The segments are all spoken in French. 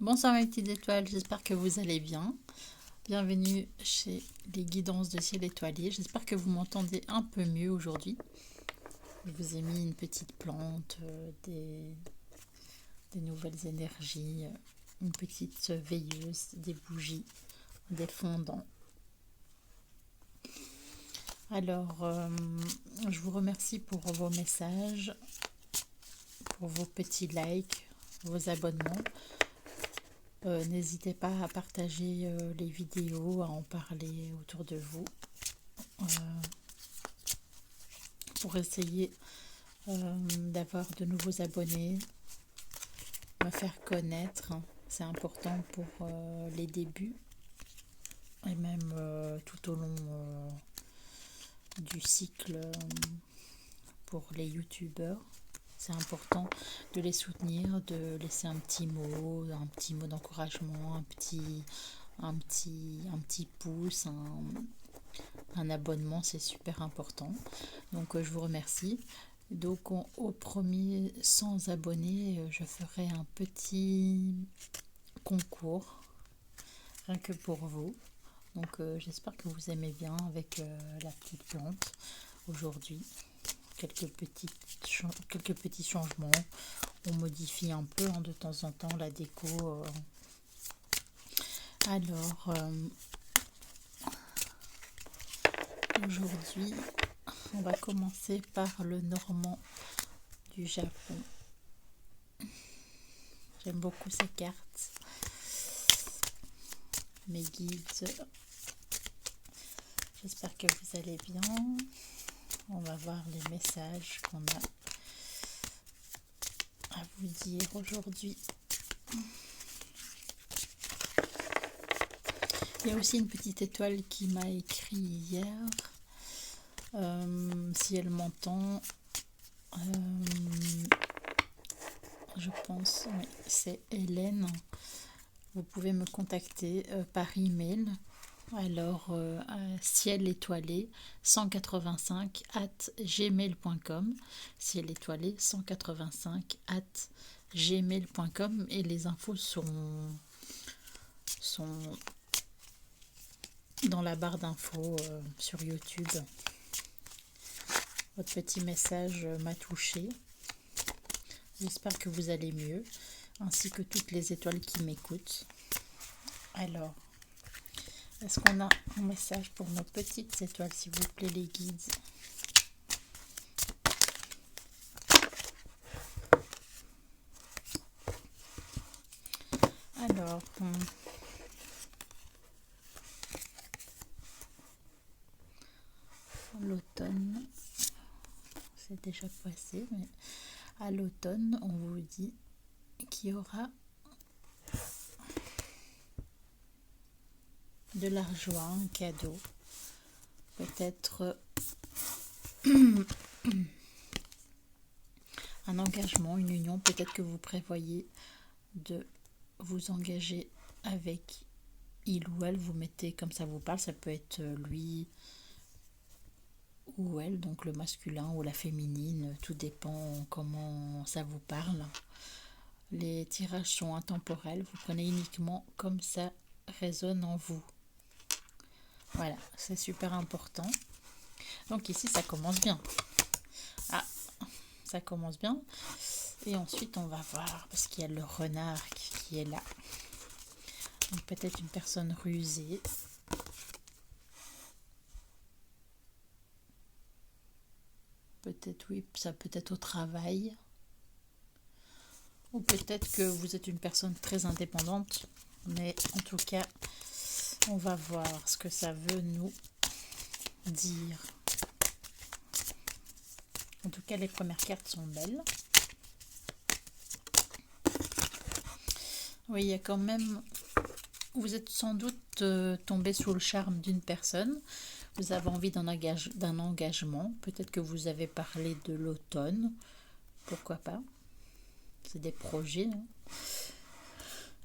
Bonsoir mes petites étoiles, j'espère que vous allez bien. Bienvenue chez les guidances de ciel étoilé. J'espère que vous m'entendez un peu mieux aujourd'hui. Je vous ai mis une petite plante, des nouvelles énergies, une petite veilleuse, des bougies, des fondants. Alors, je vous remercie pour vos messages, pour vos petits likes, vos abonnements. N'hésitez pas à partager les vidéos, à en parler autour de vous pour essayer d'avoir de nouveaux abonnés, me faire connaître. C'est important pour les débuts et même tout au long du cycle pour les youtubeurs. C'est important de les soutenir, de laisser un petit mot d'encouragement, un petit pouce, un abonnement, c'est super important. Donc je vous remercie. Donc au premier 100 abonnés, je ferai un petit concours, rien que pour vous. Donc j'espère que vous aimez bien avec la petite plante aujourd'hui. Quelques petits changements. On modifie un peu de temps en temps la déco. Alors, aujourd'hui, on va commencer par le normand du Japon. J'aime beaucoup ces cartes. Mes guides. J'espère que vous allez bien. On va voir les messages qu'on a à vous dire aujourd'hui. Il y a aussi une petite étoile qui m'a écrit hier. Si elle m'entend, je pense, oui, c'est Hélène. Vous pouvez me contacter par email. Alors, ciel étoilé 185 @gmail.com. Ciel étoilé 185 @gmail.com. Et les infos sont dans la barre d'infos sur YouTube. Votre petit message m'a touché. J'espère que vous allez mieux, ainsi que toutes les étoiles qui m'écoutent. Alors, est-ce qu'on a un message pour nos petites étoiles, s'il vous plaît, les guides? Alors, l'automne, c'est déjà passé, mais à l'automne, on vous dit qu'il y aura de l'argent, un cadeau, peut-être un engagement, une union. Peut-être que vous prévoyez de vous engager avec il ou elle. Vous mettez comme ça vous parle, ça peut être lui ou elle, donc le masculin ou la féminine, tout dépend comment ça vous parle. Les tirages sont intemporels, vous prenez uniquement comme ça résonne en vous. Voilà, c'est super important. Donc ici ça commence bien. Ah, ça commence bien. Et ensuite on va voir, parce qu'il y a le renard qui est là. Donc peut-être une personne rusée. Peut-être oui, ça peut être au travail. Ou peut-être que vous êtes une personne très indépendante. Mais en tout cas, on va voir ce que ça veut nous dire. En tout cas, les premières cartes sont belles. Oui, il y a quand même... Vous êtes sans doute tombé sous le charme d'une personne. Vous avez envie d'un engagement. Peut-être que vous avez parlé de l'automne. Pourquoi pas? C'est des projets.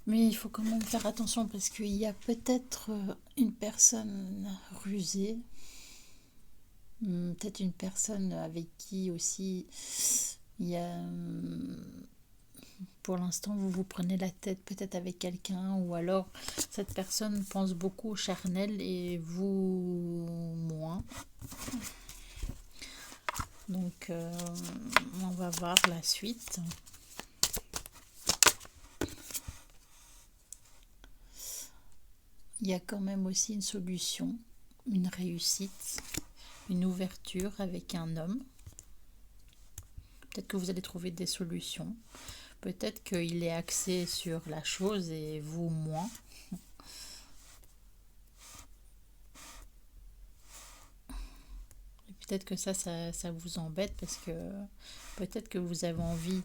Mais il faut quand même faire attention parce qu'il y a peut-être une personne rusée. Peut-être une personne avec qui aussi il y a Pour l'instant, vous vous prenez la tête peut-être avec quelqu'un, ou alors cette personne pense beaucoup au charnel et vous moins. Donc, on va voir la suite. Il y a quand même aussi une solution, une réussite, une ouverture avec un homme. Peut-être que vous allez trouver des solutions. Peut-être qu'il est axé sur la chose et vous moins. Et peut-être que ça vous embête parce que peut-être que vous avez envie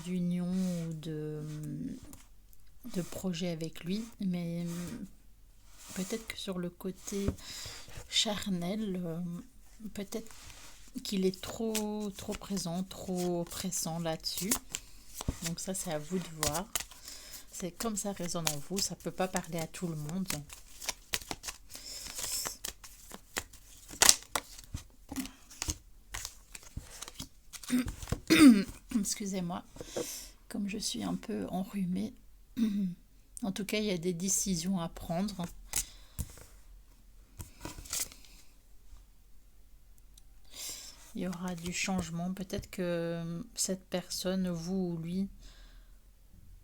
d'union ou de projet avec lui, mais peut-être que sur le côté charnel, peut-être qu'il est trop présent, trop pressant là-dessus. Donc ça, c'est à vous de voir. C'est comme ça résonne en vous, ça peut pas parler à tout le monde. Excusez-moi, comme je suis un peu enrhumée. En tout cas, il y a des décisions à prendre. Il y aura du changement. Peut-être que cette personne, vous ou lui,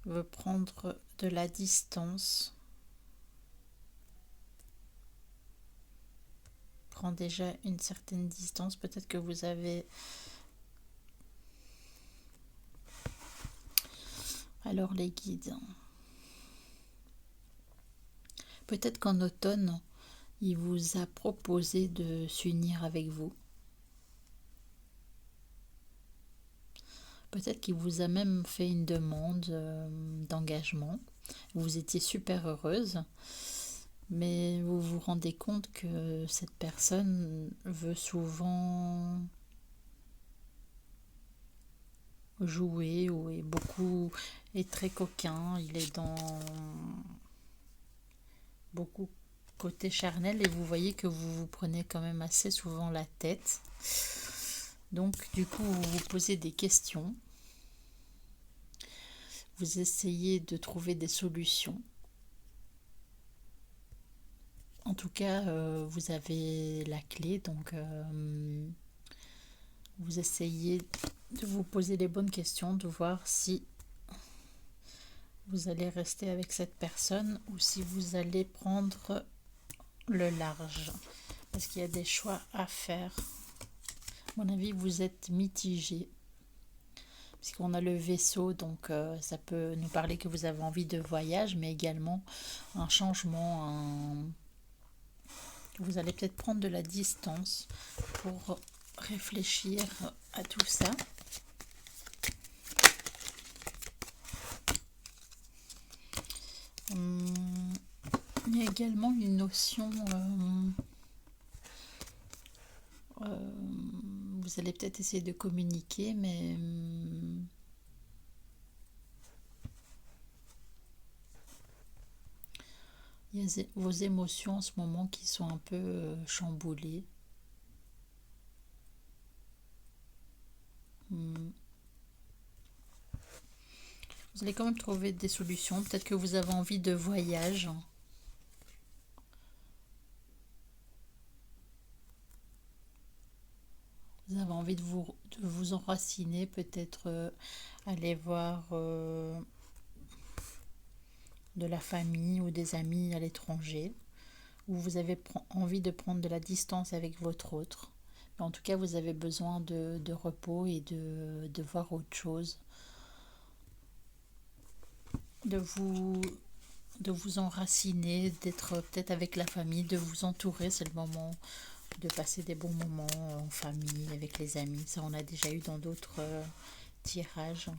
veut prendre de la distance. Prend déjà une certaine distance. Peut-être que vous avez... Alors les guides. Peut-être qu'en automne, il vous a proposé de s'unir avec vous. Peut-être qu'il vous a même fait une demande d'engagement. Vous étiez super heureuse, mais vous vous rendez compte que cette personne veut souvent jouer ou est très coquin. Il est dans beaucoup côté charnel et vous voyez que vous vous prenez quand même assez souvent la tête. Donc du coup, vous vous posez des questions. Vous essayez de trouver des solutions. En tout cas, vous avez la clé, donc vous essayez de vous poser les bonnes questions, de voir si vous allez rester avec cette personne ou si vous allez prendre le large. Parce qu'il y a des choix à faire. À mon avis, vous êtes mitigé. Puisqu'on a le vaisseau, donc ça peut nous parler que vous avez envie de voyage, mais également un changement, vous allez peut-être prendre de la distance pour réfléchir à tout ça. Il y a également une notion, vous allez peut-être essayer de communiquer, mais il y a vos émotions en ce moment qui sont un peu chamboulées. Vous allez quand même trouver des solutions. Peut-être que vous avez envie de voyage. Vous avez envie de vous enraciner, peut-être aller voir de la famille ou des amis à l'étranger, ou vous avez envie de prendre de la distance avec votre autre. Mais en tout cas, vous avez besoin de repos et de voir autre chose, de vous enraciner, d'être peut-être avec la famille, de vous entourer. C'est le moment de passer des bons moments en famille, avec les amis. Ça, on a déjà eu dans d'autres tirages.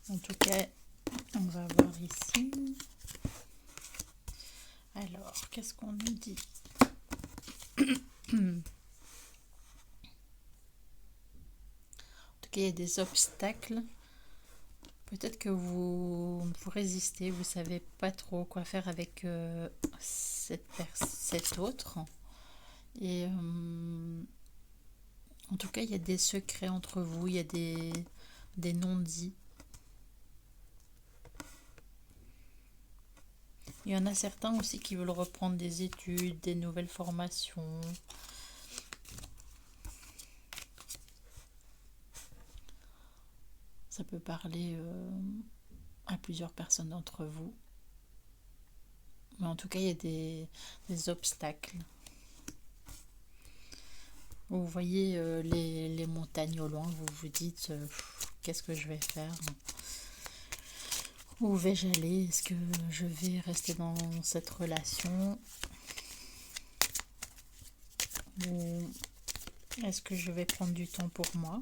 En tout cas, on va voir ici. Alors, qu'est-ce qu'on nous dit? En tout cas, il y a des obstacles. Peut-être que vous résistez, vous savez pas trop quoi faire avec cet autre. Et En tout cas, il y a des secrets entre vous, il y a des non-dits. Il y en a certains aussi qui veulent reprendre des études, des nouvelles formations. Ça peut parler à plusieurs personnes d'entre vous. Mais en tout cas, il y a des obstacles. Vous voyez les montagnes au loin, vous vous dites qu'est-ce que je vais faire? Où vais-je aller? Est-ce que je vais rester dans cette relation? Ou est-ce que je vais prendre du temps pour moi?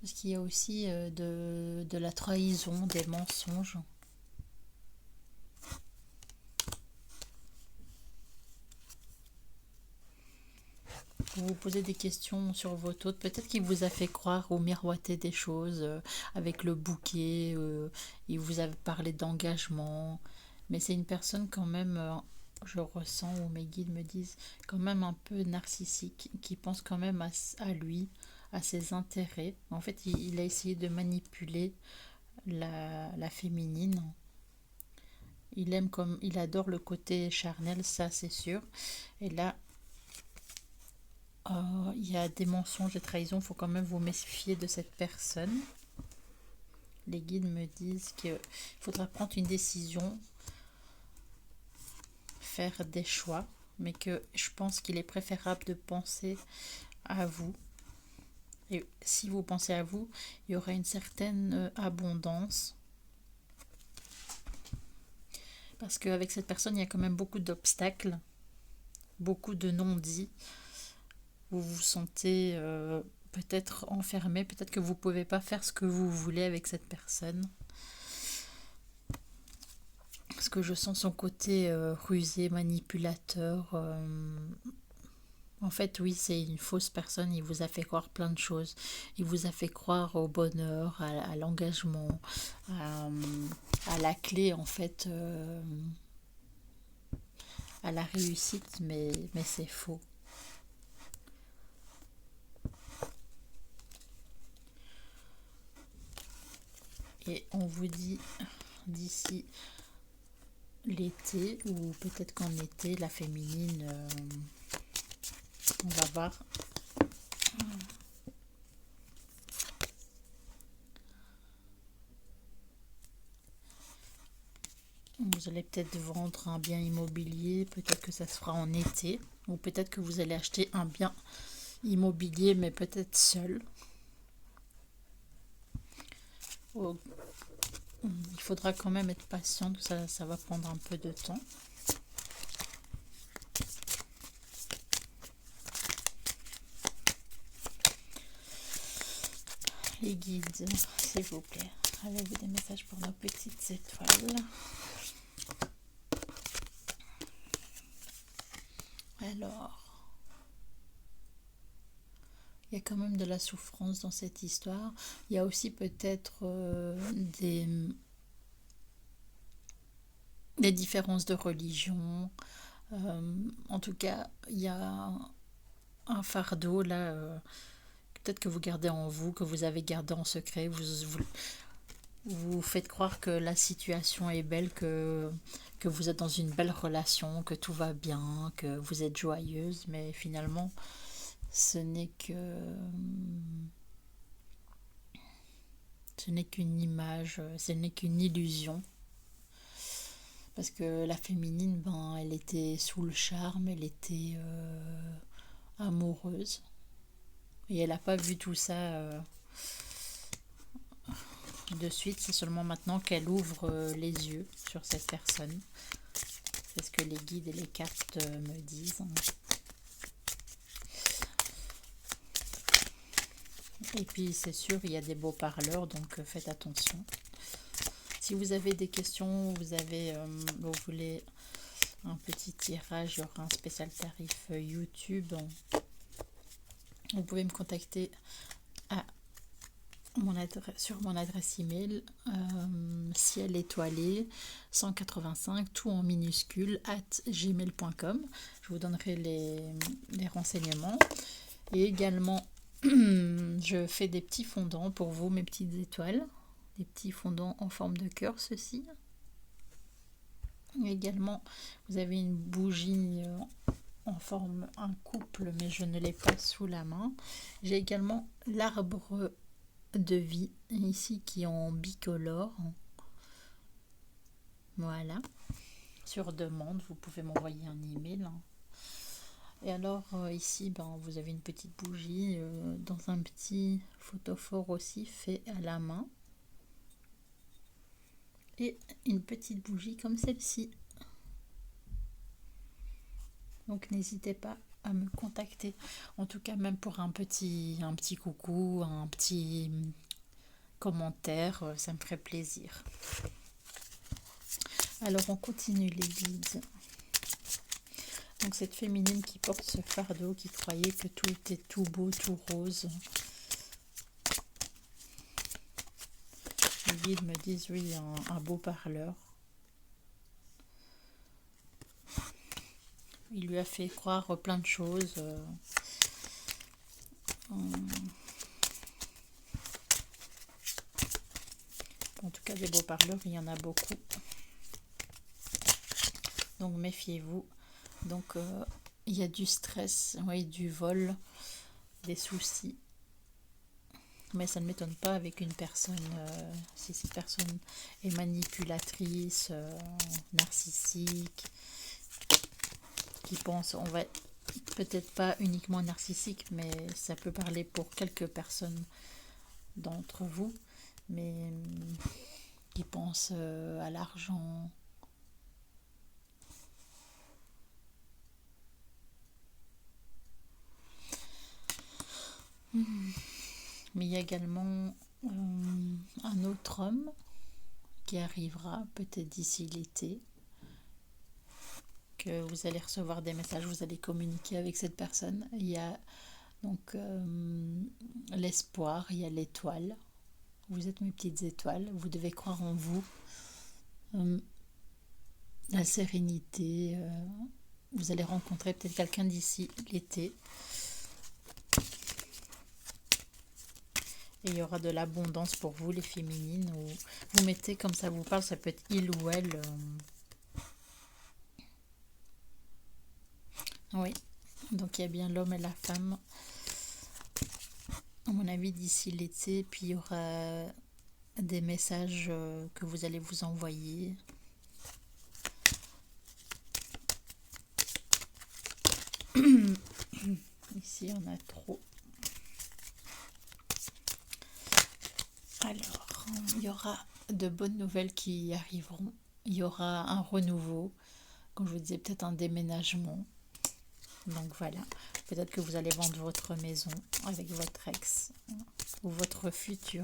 Parce qu'il y a aussi de la trahison, des mensonges. Vous vous posez des questions sur votre autre. Peut-être qu'il vous a fait croire ou miroiter des choses avec le bouquet. Il vous a parlé d'engagement. Mais c'est une personne quand même, je ressens, ou mes guides me disent, quand même un peu narcissique, qui pense quand même à lui, à ses intérêts. En fait, il a essayé de manipuler la féminine. Il adore le côté charnel, ça c'est sûr. Et là, il y a des mensonges et trahisons, il faut quand même vous méfier de cette personne. Les guides me disent qu'il faudra prendre une décision, faire des choix, mais que je pense qu'il est préférable de penser à vous. Et si vous pensez à vous, il y aura une certaine abondance. Parce qu'avec cette personne, il y a quand même beaucoup d'obstacles, beaucoup de non-dits. Vous vous sentez peut-être enfermé, peut-être que vous ne pouvez pas faire ce que vous voulez avec cette personne. Parce que je sens son côté rusé, manipulateur. En fait, oui, c'est une fausse personne. Il vous a fait croire plein de choses. Il vous a fait croire au bonheur, à l'engagement, à la clé, en fait, à la réussite, mais c'est faux. Et on vous dit d'ici l'été, ou peut-être qu'en été, la féminine, on va voir. Vous allez peut-être vendre un bien immobilier, peut-être que ça se fera en été, ou peut-être que vous allez acheter un bien immobilier, mais peut-être seul. Oh, il faudra quand même être patient, ça va prendre un peu de temps. Les guides, s'il vous plaît, avez-vous des messages pour nos petites étoiles? Alors, il y a quand même de la souffrance dans cette histoire. Il y a aussi peut-être des différences de religion. En tout cas, il y a un fardeau là, peut-être que vous gardez en vous, que vous avez gardé en secret. Vous faites croire que la situation est belle, que vous êtes dans une belle relation, que tout va bien, que vous êtes joyeuse, mais finalement, ce n'est qu'une image, ce n'est qu'une illusion. Parce que la féminine, ben, elle était sous le charme, elle était amoureuse. Et elle n'a pas vu tout ça de suite, c'est seulement maintenant qu'elle ouvre les yeux sur cette personne. C'est ce que les guides et les cartes me disent. Et puis c'est sûr, il y a des beaux parleurs, donc faites attention. Si vous avez des questions, vous voulez un petit tirage, il y aura un spécial tarif YouTube. Vous pouvez me contacter à sur mon adresse email, ciel étoilé 185, tout en minuscule, @gmail.com. Je vous donnerai les renseignements. Et également, je fais des petits fondants pour vous, mes petites étoiles. Des petits fondants en forme de cœur, ceci. Également, vous avez une bougie en forme un couple, mais je ne l'ai pas sous la main. J'ai également l'arbre de vie ici qui est en bicolore. Voilà. Sur demande, vous pouvez m'envoyer un email. Et alors ici, vous avez une petite bougie dans un petit photophore aussi fait à la main. Et une petite bougie comme celle-ci. Donc n'hésitez pas à me contacter. En tout cas, même pour un petit coucou, un petit commentaire, ça me ferait plaisir. Alors on continue les guides. Donc cette féminine qui porte ce fardeau, qui croyait que tout était tout beau, tout rose. Les guides me disent oui, un beau parleur. Il lui a fait croire plein de choses. En tout cas, des beaux parleurs, il y en a beaucoup. Donc méfiez-vous. Donc il y a du stress, oui, du vol, des soucis. Mais ça ne m'étonne pas avec une personne, si cette personne est manipulatrice, narcissique, qui pense, on va peut-être pas uniquement narcissique, mais ça peut parler pour quelques personnes d'entre vous, mais qui pense à l'argent. Mais il y a également un autre homme qui arrivera peut-être d'ici l'été, que vous allez recevoir des messages, vous allez communiquer avec cette personne. Il y a donc l'espoir, il y a l'étoile. Vous êtes mes petites étoiles, vous devez croire en vous. La sérénité, vous allez rencontrer peut-être quelqu'un d'ici l'été. Et il y aura de l'abondance pour vous, les féminines. Où vous mettez comme ça vous parle, ça peut être il ou elle. Oui, donc il y a bien l'homme et la femme. À mon avis, d'ici l'été, puis il y aura des messages que vous allez vous envoyer. Ici, on a trop. Alors, il y aura de bonnes nouvelles qui arriveront. Il y aura un renouveau, comme je vous disais, peut-être un déménagement. Donc voilà, peut-être que vous allez vendre votre maison avec votre ex ou votre futur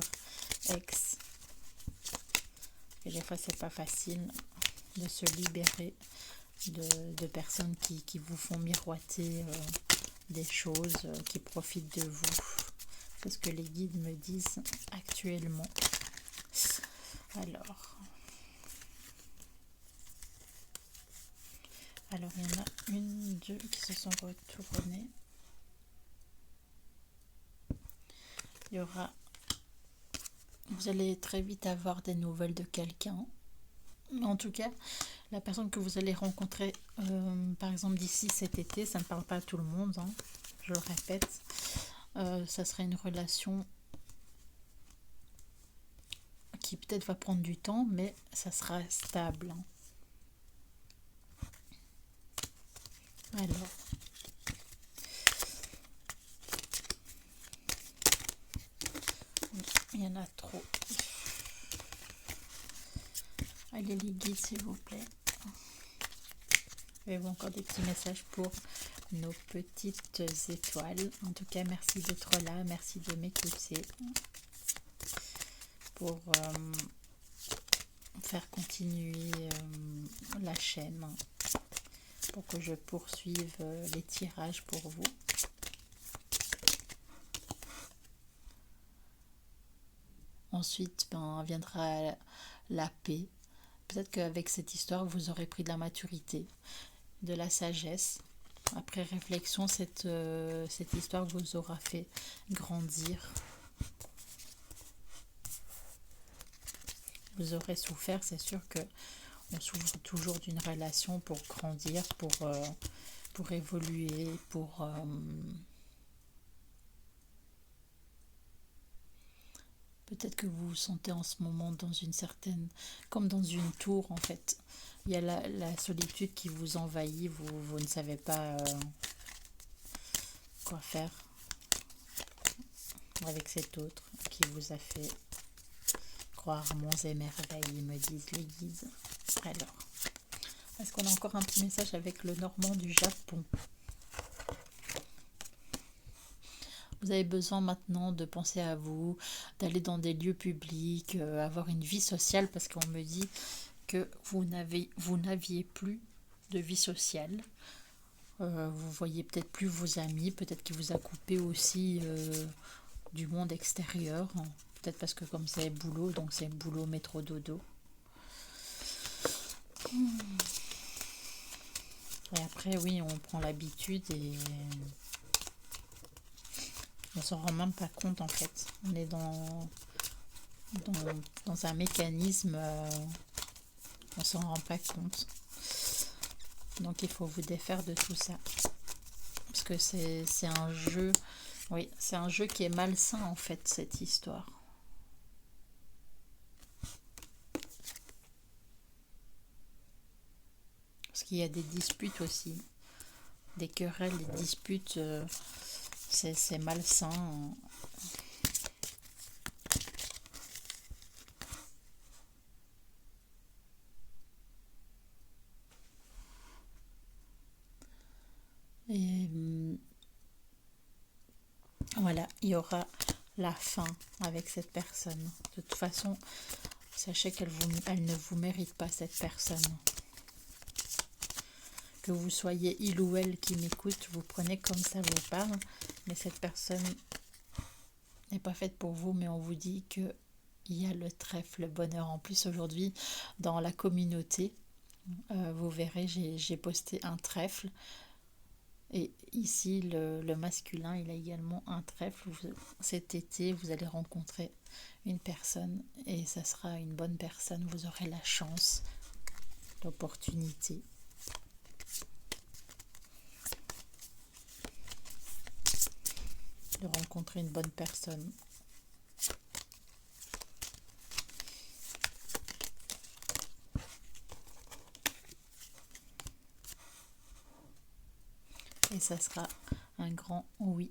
ex. Et des fois, c'est pas facile de se libérer de personnes qui vous font miroiter des choses, qui profitent de vous. C'est ce que les guides me disent actuellement. Alors il y en a une, deux qui se sont retournées. Il y aura... Vous allez très vite avoir des nouvelles de quelqu'un. En tout cas, la personne que vous allez rencontrer, par exemple d'ici cet été, ça ne parle pas à tout le monde, hein, je le répète. Ça serait une relation qui peut-être va prendre du temps, mais ça sera stable. Alors, il y en a trop. Allez les guides, s'il vous plaît. Avez-vous encore des petits messages pour nos petites étoiles? En tout cas, merci d'être là, merci de m'écouter pour faire continuer la chaîne, pour que je poursuive les tirages pour vous. Ensuite, viendra la paix. Peut-être qu'avec cette histoire, vous aurez pris de la maturité, de la sagesse. Après réflexion, cette histoire vous aura fait grandir. Vous aurez souffert, c'est sûr que on souffre toujours d'une relation pour grandir, pour évoluer, peut-être que vous vous sentez en ce moment dans une certaine, comme dans une tour en fait. Il y a la solitude qui vous envahit, vous ne savez pas quoi faire avec cet autre qui vous a fait croire monts et merveilles, me disent les guides. Alors, est-ce qu'on a encore un petit message avec le Normand du Japon? Vous avez besoin maintenant de penser à vous, d'aller dans des lieux publics, avoir une vie sociale, parce qu'on me dit que vous n'aviez plus de vie sociale. Vous voyez peut-être plus vos amis, peut-être qu'il vous a coupé aussi du monde extérieur. Peut-être parce que comme c'est boulot, donc c'est boulot, métro, dodo. Et après, oui, on prend l'habitude et on s'en rend même pas compte en fait. On est dans un mécanisme, on s'en rend pas compte. Donc il faut vous défaire de tout ça. Parce que c'est un jeu, oui, c'est un jeu qui est malsain en fait, cette histoire. Parce qu'il y a des disputes aussi, des querelles, des disputes, c'est malsain. Et voilà, il y aura la fin avec cette personne. De toute façon, sachez qu'elle ne vous mérite pas, cette personne. Que vous soyez il ou elle qui m'écoute, vous prenez comme ça vous parle, mais cette personne n'est pas faite pour vous, mais on vous dit que il y a le trèfle, le bonheur. En plus, aujourd'hui, dans la communauté, vous verrez, j'ai posté un trèfle. Et ici, le masculin, il a également un trèfle. Cet été, vous allez rencontrer une personne et ça sera une bonne personne. Vous aurez la chance, l'opportunité de rencontrer une bonne personne. Et ça sera un grand oui.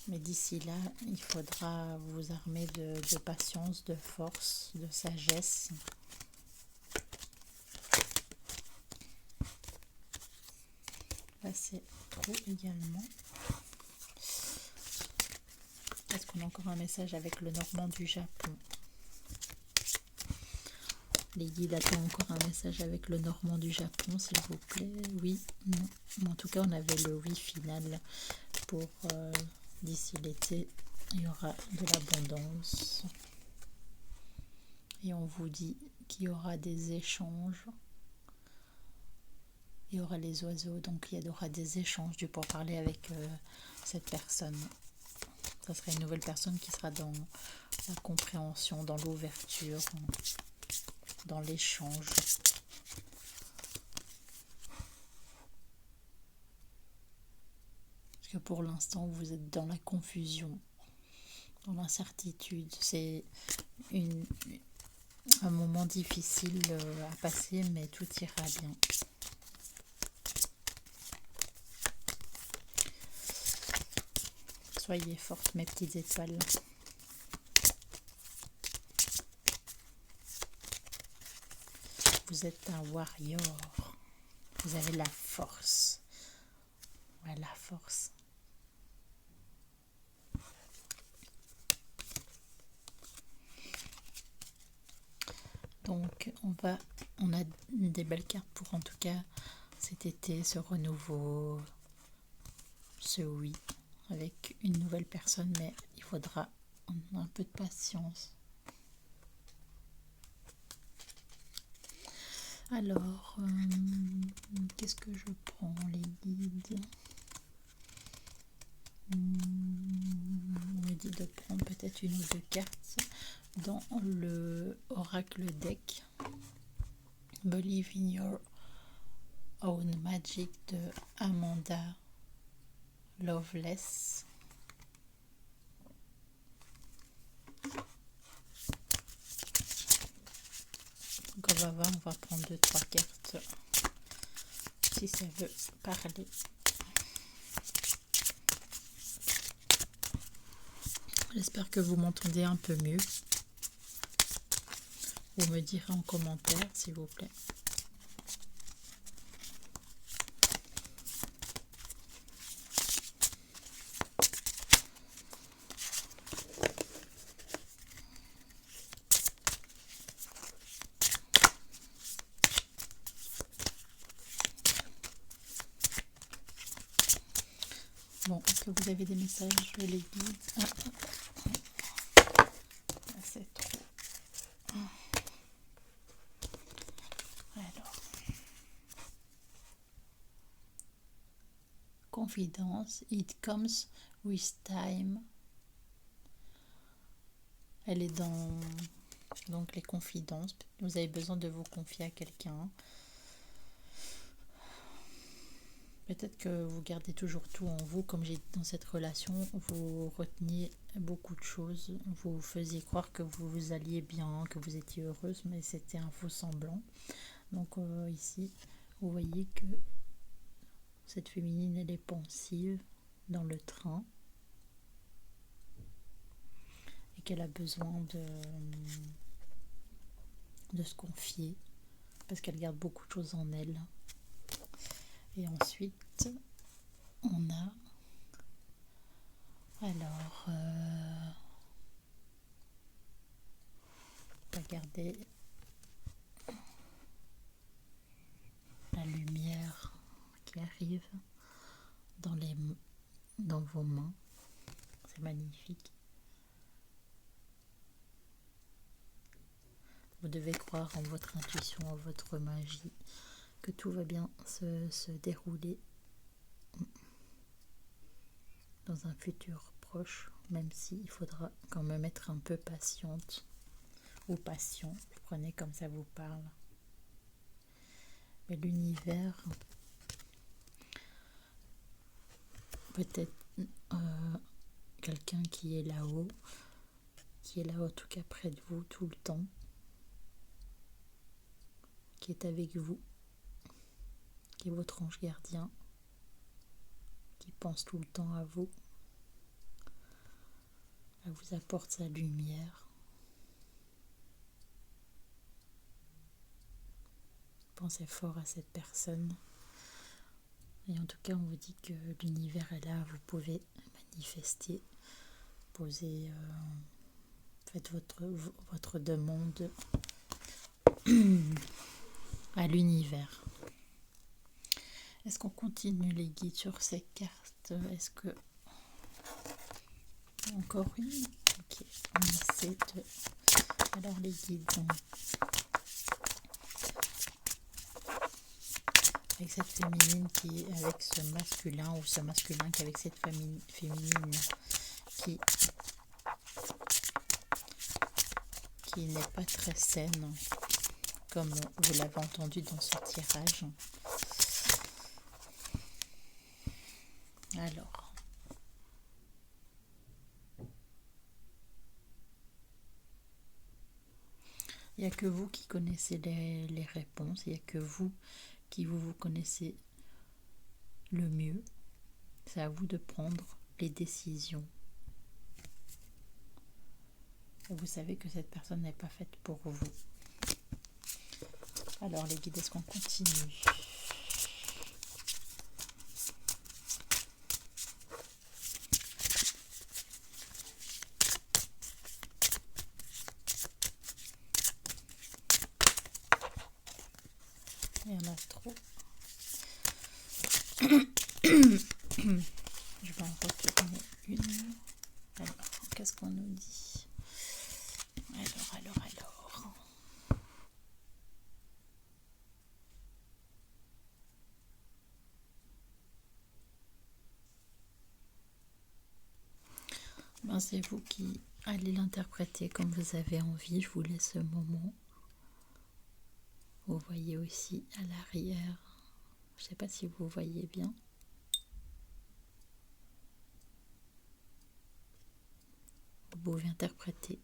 Mais d'ici là, il faudra vous armer de patience, de force, de sagesse. Là, c'est trop également. Est-ce qu'on a encore un message avec le Normand du Japon? Les guides attendent encore un message avec le Normand du Japon, s'il vous plaît. Oui, non. En tout cas, on avait le oui final pour d'ici l'été. Il y aura de l'abondance. Et on vous dit qu'il y aura des échanges. Il y aura les oiseaux, donc il y aura des échanges du pourparler avec cette personne. Ça sera une nouvelle personne qui sera dans la compréhension, dans l'ouverture, dans l'échange. Parce que pour l'instant, vous êtes dans la confusion, dans l'incertitude. C'est un moment difficile à passer, mais tout ira bien. Soyez fortes, mes petites étoiles. Vous êtes un warrior. Vous avez la force. Ouais, la force. Donc, on a des belles cartes pour en tout cas cet été, ce renouveau, ce oui, avec une nouvelle personne, mais il faudra un peu de patience. Alors, qu'est-ce que je prends, les guides? On me dit de prendre peut-être une ou deux cartes dans le Oracle Deck. Believe in your own magic de Amanda Loveless. Donc on va prendre 2-3 cartes si ça veut parler. J'espère que vous m'entendez un peu mieux. Vous me direz en commentaire s'il vous plaît. Bon, est-ce que vous avez des messages, les guides? C'est trop. Alors. Confidence. It comes with time. Elle est dans donc les confidences. Vous avez besoin de vous confier à quelqu'un. Peut-être que vous gardez toujours tout en vous, comme j'ai dit dans cette relation, vous reteniez beaucoup de choses, vous faisiez croire que vous alliez bien, que vous étiez heureuse, mais c'était un faux semblant. Donc ici, vous voyez que cette féminine, elle est pensive dans le train et qu'elle a besoin de se confier parce qu'elle garde beaucoup de choses en elle. Et ensuite, on a alors regardez la lumière qui arrive dans vos mains. C'est magnifique. Vous devez croire en votre intuition, en votre magie, que tout va bien se dérouler dans un futur proche, même s'il faudra quand même être un peu patiente ou patient. Vous prenez comme ça vous parle. Mais l'univers, peut-être quelqu'un qui est là-haut, en tout cas près de vous tout le temps, qui est avec vous, qui est votre ange gardien, qui pense tout le temps à vous, elle vous apporte sa lumière. Pensez fort à cette personne. Et en tout cas, on vous dit que l'univers est là, vous pouvez manifester, poser, faites votre demande à l'univers. Est-ce qu'on continue les guides sur ces cartes? Est-ce que... Encore une? Ok, on essaie de... Alors les guides, avec cette féminine qui est avec ce masculin, ou ce masculin qui est avec cette féminine qui n'est pas très saine, comme vous l'avez entendu dans ce tirage. Alors, il n'y a que vous qui connaissez les réponses, il n'y a que vous qui vous connaissez le mieux. C'est à vous de prendre les décisions. Vous savez que cette personne n'est pas faite pour vous. Alors les guides, est-ce qu'on continue? Il y en a trop. Je vais en retourner une. Alors, qu'est-ce qu'on nous dit? Alors. Ben, c'est vous qui allez l'interpréter comme vous avez envie. Je vous laisse ce moment. Vous voyez aussi à l'arrière. Je ne sais pas si vous voyez bien. Vous pouvez interpréter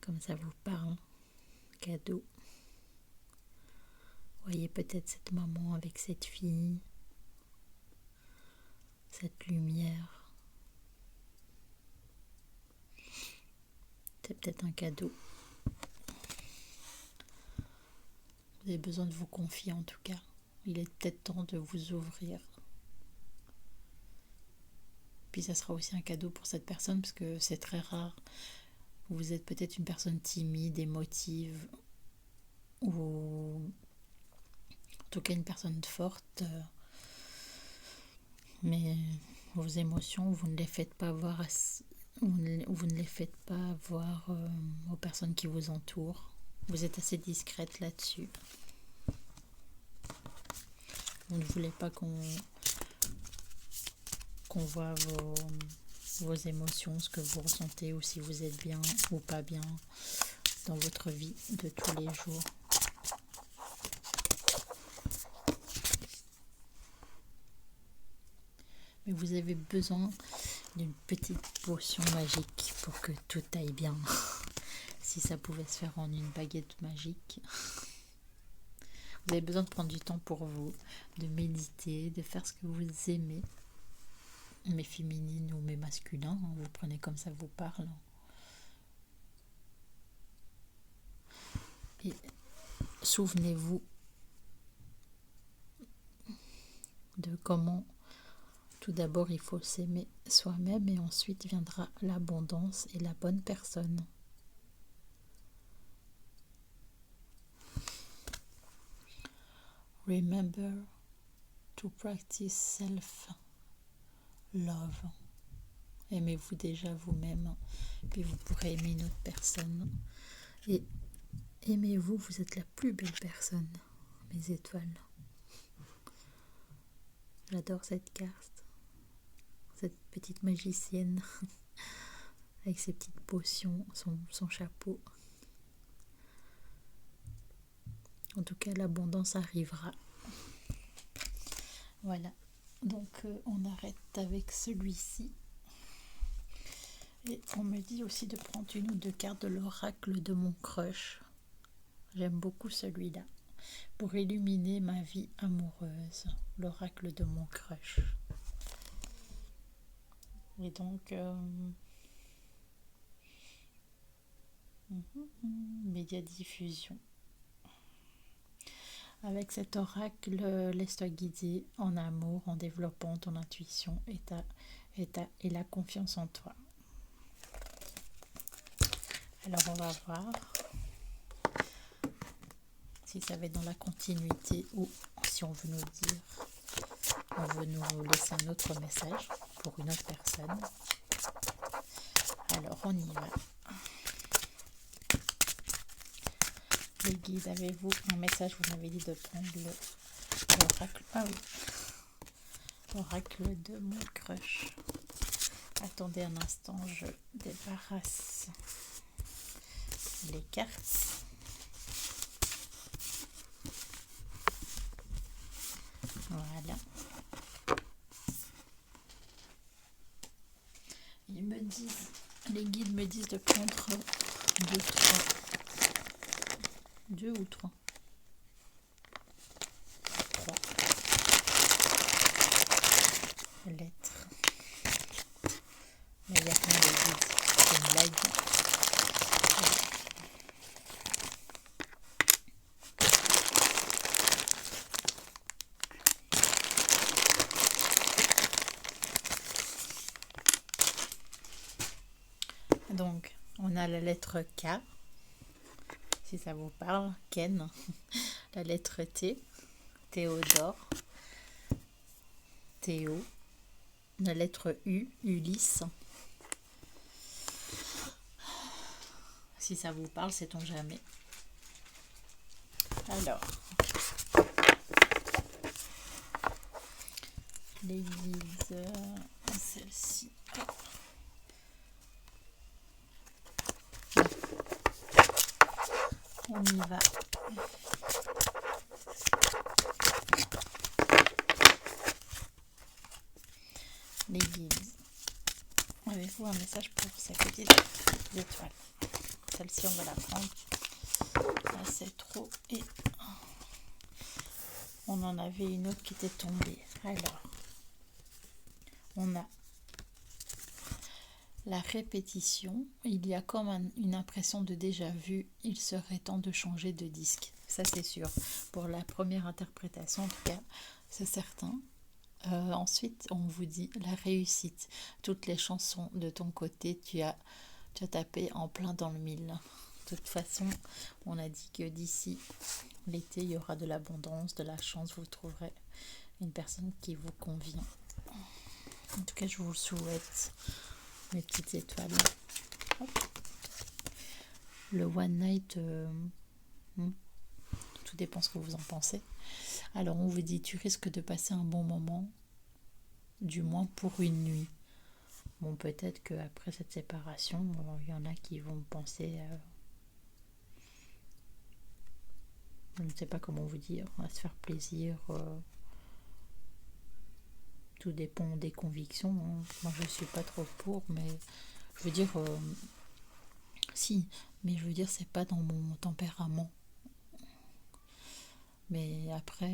comme ça vous parle. Cadeau. Vous voyez peut-être cette maman avec cette fille. Cette lumière. C'est peut-être un cadeau. Vous avez besoin de vous confier en tout cas. Il est peut-être temps de vous ouvrir. Puis ça sera aussi un cadeau pour cette personne parce que c'est très rare. Vous êtes peut-être une personne timide, émotive ou en tout cas une personne forte. Mais vos émotions, vous ne les faites pas voir vous ne les faites pas voir aux personnes qui vous entourent. Vous êtes assez discrète là-dessus. Vous ne voulez pas qu'on voit vos émotions, ce que vous ressentez ou si vous êtes bien ou pas bien dans votre vie de tous les jours. Mais vous avez besoin d'une petite potion magique pour que tout aille bien. Si ça pouvait se faire en une baguette magique. Vous avez besoin de prendre du temps pour vous, de méditer, de faire ce que vous aimez. Mes féminines ou mes masculins, vous prenez comme ça vous parle. Et souvenez-vous de comment tout d'abord il faut s'aimer soi-même et ensuite viendra l'abondance et la bonne personne. Remember to practice self-love. Aimez-vous déjà vous-même, puis vous pourrez aimer une autre personne. Et aimez-vous, vous êtes la plus belle personne, mes étoiles. J'adore cette carte, cette petite magicienne, avec ses petites potions, son chapeau. En tout cas, l'abondance arrivera. Voilà, donc on arrête avec celui-ci. Et on me dit aussi de prendre une ou deux cartes de l'oracle de mon crush. J'aime beaucoup celui-là. Pour illuminer ma vie amoureuse. L'oracle de mon crush. Et donc, médiadiffusion. Avec cet oracle, laisse-toi guider en amour, en développant ton intuition et la confiance en toi. Alors on va voir si ça va être dans la continuité ou si on veut nous dire, on veut nous laisser un autre message pour une autre personne. Alors on y va. Les guides, avez-vous un message? Vous m'avez dit de prendre l'oracle. Ah oui, l'oracle de mon crush. Attendez un instant, je débarrasse les cartes. Voilà. Les guides me disent de prendre 2 ou 3 lettres. Mais il n'y a rien de guide. C'est une blague. Donc, on a la lettre K, si ça vous parle, Ken. La lettre T, Théodore, Théo. La lettre U, Ulysse. Si ça vous parle, sait-on jamais. Alors, l'église, celle-ci. On y va. Les guides. Avez-vous un message pour cette petite étoile? Celle-ci, on va la prendre. Là, c'est trop. Et on en avait une autre qui était tombée. Alors, on a la répétition. Il y a comme une impression de déjà vu. Il serait temps de changer de disque. Ça, c'est sûr. Pour la première interprétation, en tout cas, c'est certain. Ensuite, on vous dit la réussite. Toutes les chansons de ton côté, tu as tapé en plein dans le mille. De toute façon, on a dit que d'ici l'été, il y aura de l'abondance, de la chance. Vous trouverez une personne qui vous convient. En tout cas, je vous le souhaite, mes petites étoiles. Hop. Le One Night, tout dépend ce que vous en pensez. Alors, on vous dit, tu risques de passer un bon moment, du moins pour une nuit. Bon, peut-être qu'après cette séparation, il y en a qui vont penser, je ne sais pas comment vous dire, à se faire plaisir. Tout dépend des convictions. Hein. Moi, je ne suis pas trop pour, mais je veux dire, si, mais je veux dire, c'est pas dans mon tempérament. Mais après,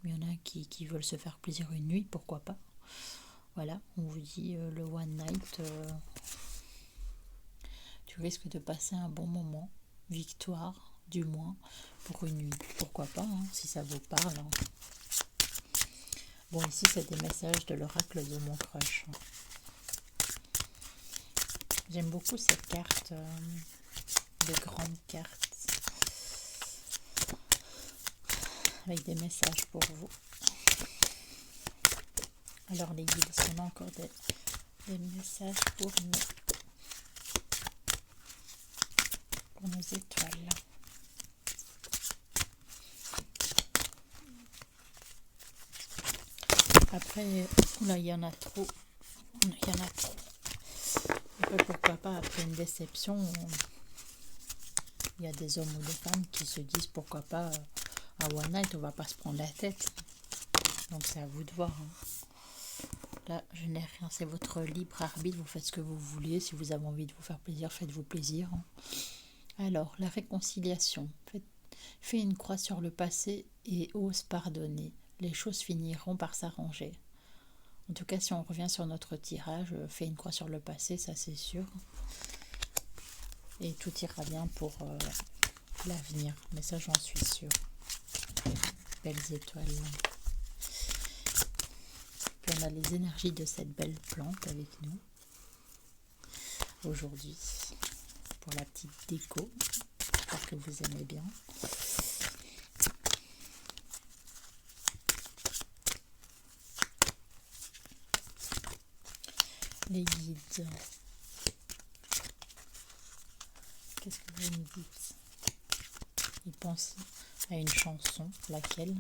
il y en a qui veulent se faire plaisir une nuit, pourquoi pas. Voilà, on vous dit le One Night, tu risques de passer un bon moment, victoire du moins, pour une nuit. Pourquoi pas, hein, si ça vous parle. Hein. Bon, ici, c'est des messages de l'oracle de mon crush. J'aime beaucoup cette carte, de grande carte, avec des messages pour vous. Alors les guides, est-ce qu'on a encore des messages pour nos étoiles? Après, là, il y en a trop. Après, pourquoi pas, après une déception, il y a des hommes ou des femmes qui se disent pourquoi pas, à One Night, on va pas se prendre la tête. Donc c'est à vous de voir. Hein. Là, je n'ai rien, c'est votre libre arbitre, vous faites ce que vous voulez. Si vous avez envie de vous faire plaisir, faites-vous plaisir. Hein. Alors, la réconciliation. Fais une croix sur le passé et ose pardonner. Les choses finiront par s'arranger. En tout cas, si on revient sur notre tirage, fais une croix sur le passé, ça c'est sûr. Et tout ira bien pour l'avenir. Mais ça, j'en suis sûre. Belles étoiles. Puis on a les énergies de cette belle plante avec nous aujourd'hui pour la petite déco. J'espère que vous aimez bien. Les guides. Qu'est-ce que vous me dites? Ils pensent à une chanson, laquelle?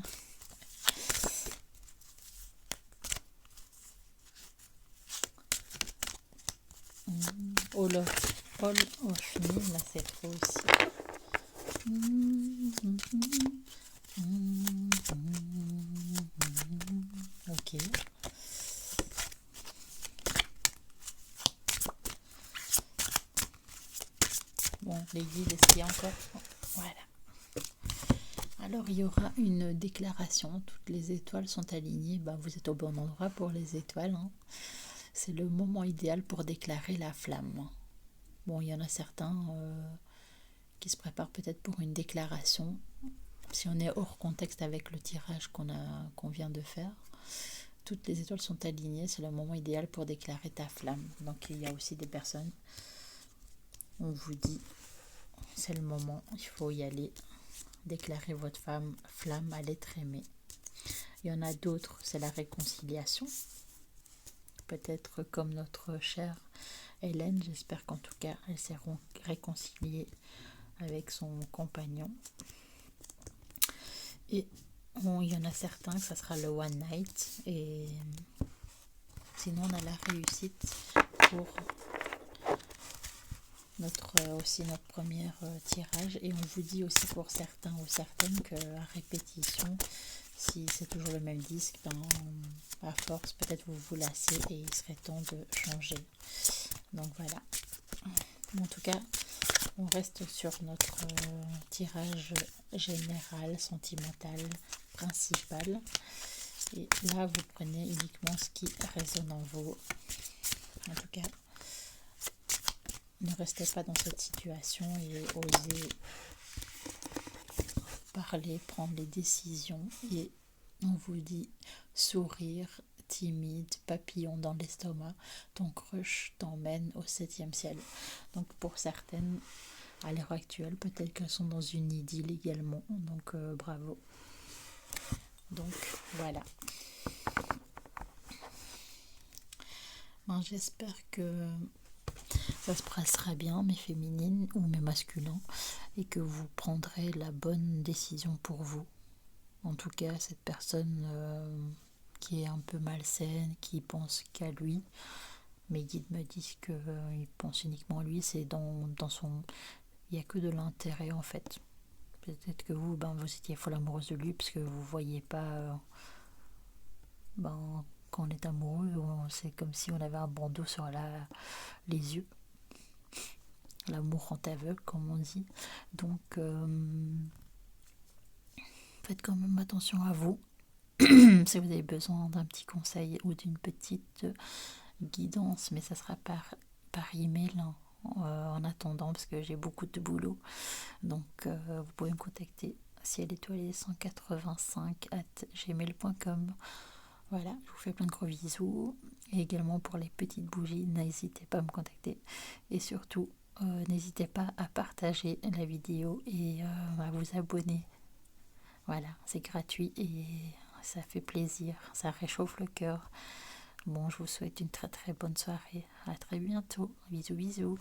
All of Me, là c'est trop aussi. Ok. Bon, les guides, est-ce qu'il y a encore? Voilà. Alors, il y aura une déclaration. Toutes les étoiles sont alignées. Ben, vous êtes au bon endroit pour les étoiles. Hein. C'est le moment idéal pour déclarer la flamme. Bon, il y en a certains qui se préparent peut-être pour une déclaration. Si on est hors contexte avec le tirage qu'on vient de faire, toutes les étoiles sont alignées. C'est le moment idéal pour déclarer ta flamme. Donc, il y a aussi des personnes, on vous dit, c'est le moment, il faut y aller. Déclarer votre flamme à l'être aimé. Il y en a d'autres, c'est la réconciliation. Peut-être comme notre chère Hélène, j'espère qu'en tout cas elle s'est réconcilier avec son compagnon. Et il y en a certains que ça sera le one night, et sinon on a la réussite pour aussi notre premier tirage. Et on vous dit aussi pour certains ou certaines que à répétition, si c'est toujours le même disque, à force peut-être vous vous lassez et il serait temps de changer. Donc voilà. En tout cas, on reste sur notre tirage général, sentimental, principal. Et là, vous prenez uniquement ce qui résonne en vous. En tout cas, ne restez pas dans cette situation et osez parler, prendre les décisions. Et on vous dit sourire, timide, papillon dans l'estomac, ton crush t'emmène au 7e ciel. Donc pour certaines, à l'heure actuelle, peut-être qu'elles sont dans une idylle également. Donc bravo. Donc voilà. J'espère que ça se passera bien, mes féminines ou mes masculins, et que vous prendrez la bonne décision pour vous. En tout cas, cette personne qui est un peu malsaine, qui pense qu'à lui, mes guides me disent qu'il pense uniquement à lui, c'est dans son... Il n'y a que de l'intérêt en fait. Peut-être que vous étiez folle amoureuse de lui parce que vous ne voyez pas... quand on est amoureux, c'est comme si on avait un bandeau sur les yeux. L'amour rend aveugle, comme on dit. Donc, faites quand même attention à vous. Si vous avez besoin d'un petit conseil ou d'une petite guidance, mais ça sera par email en attendant, parce que j'ai beaucoup de boulot. Donc, vous pouvez me contacter ciel-étoilé185@gmail.com. Voilà, je vous fais plein de gros bisous. Et également pour les petites bougies, n'hésitez pas à me contacter. Et surtout, n'hésitez pas à partager la vidéo et à vous abonner. Voilà, c'est gratuit et ça fait plaisir, ça réchauffe le cœur. Bon, je vous souhaite une très très bonne soirée. À très bientôt. Bisous bisous.